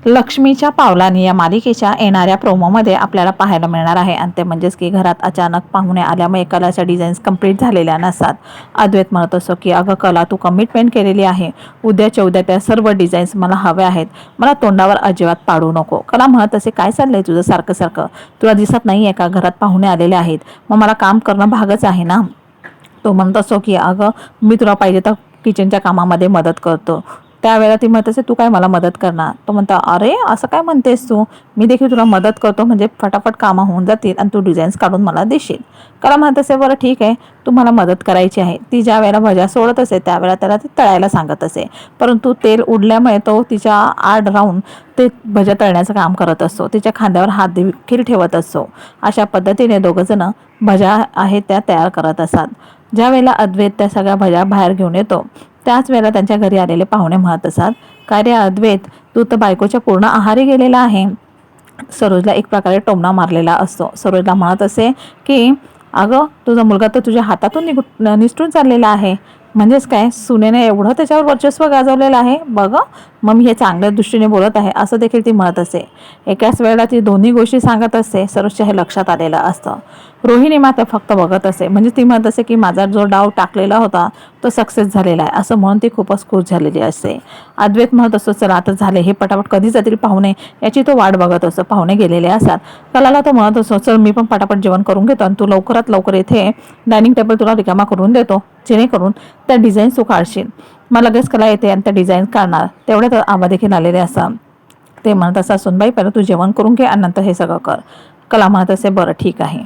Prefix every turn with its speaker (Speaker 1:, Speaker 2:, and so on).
Speaker 1: लक्ष्मीच्या पावलांनी या मालिकेच्या येणाऱ्या प्रोमोमध्ये आपल्याला पाहायला मिळणार आहे आणि ते म्हणजेच की घरात अचानक पाहुणे आल्यामुळे कलाच्या डिझाईन्स कंप्लीट झालेल्या नसतात. अद्वैत म्हणत असतो की अगं कला, तू कमिटमेंट केलेली आहे, उद्याच्या उद्या त्या सर्व डिझाईन्स मला हव्या आहेत, मला तोंडावर अजिबात पाडू नको. कला म्हणत असे, काय चाललंय तुझं सारखं सारखं, तुला दिसत नाही आहे का घरात पाहुणे आलेले आहेत, मग मला काम करणं भागच आहे ना. तो म्हणत असतो की अगं मी तुला पाहिजे तर किचनच्या कामामध्ये मदत करतो. त्यावेळेला ती म्हणत असे, तू काय मला मदत करणार. तो म्हणतो, अरे असं काय म्हणतेस तू, मी देखील तुला मदत करतो म्हणजे फटाफट कामं होऊन जातील आणि तू डिझाईन्स काढून मला देशील. कला म्हणत असे, बरं ठीक आहे, तू मला मदत करायची आहे. ती ज्या वेळेला भज्या सोडत असे त्यावेळेला त्याला ते तळायला सांगत असे, परंतु तेल उडल्यामुळे तो तिच्या आड राहून ते भज्या तळण्याचं काम करत असतो. तिच्या खांद्यावर हात देखील ठेवत असतो. अशा पद्धतीने दोघंजण भज्या आहेत त्या तयार करत असतात. ज्या वेळेला अद्वैत त्या सगळ्या भज्या बाहेर घेऊन येतो त्याच वेळेला त्यांच्या घरी आलेले पाहुणे म्हणत असतात, काय रे अद्वैत, तू तर बायकोच्या पूर्ण आहारी गेलेला आहे. सरोजला एक प्रकारे टोमणा मारलेला असतो. सरोजला म्हणत असे की अगं तुझा मुलगा तर तुझ्या हातातून निसटून चाललेला आहे, म्हणजेच काय सुनेने एवढं त्याच्यावर वर्चस्व गाजवलेलं आहे बघ. मग मी हे चांगल्या दृष्टीने बोलत आहे असं देखील ती म्हणत असे. एकाच वेळेला ती दोन्ही गोष्टी सांगत असते. सरोजच्या हे लक्षात आलेलं असतं. रोहिणी मात्र फक्त बघत असे. म्हणजे ती म्हणत असे की माझा जो डाव टाकलेला होता तो सक्सेस झालेला आहे असं म्हणून ती खूपच खुश झालेली असते. अद्वैत म्हणत असतो, चला आता झाले, हे पटापट कधी जातील पाहुणे याची तो वाट बघत असतो. पाहुणे गेलेले असतात. कलाला तो म्हणत असतो, चल मी पण पटापट जेवण करून घेतो आणि तू लवकरात लवकर इथे डायनिंग टेबल तुला रिकामा करून देतो, जेणेकरून त्या डिझाईन्स तू काढशील. मग लगेच कला येते आणि त्या डिझाईन्स काढणार. तेवढ्यात आबा देखील आलेले असतात. ते म्हणत असतात, सुनबाई पहिलं तू जेवण करून घे आणि नंतर हे सगळं कर. कला म्हणत असे, बरं ठीक आहे.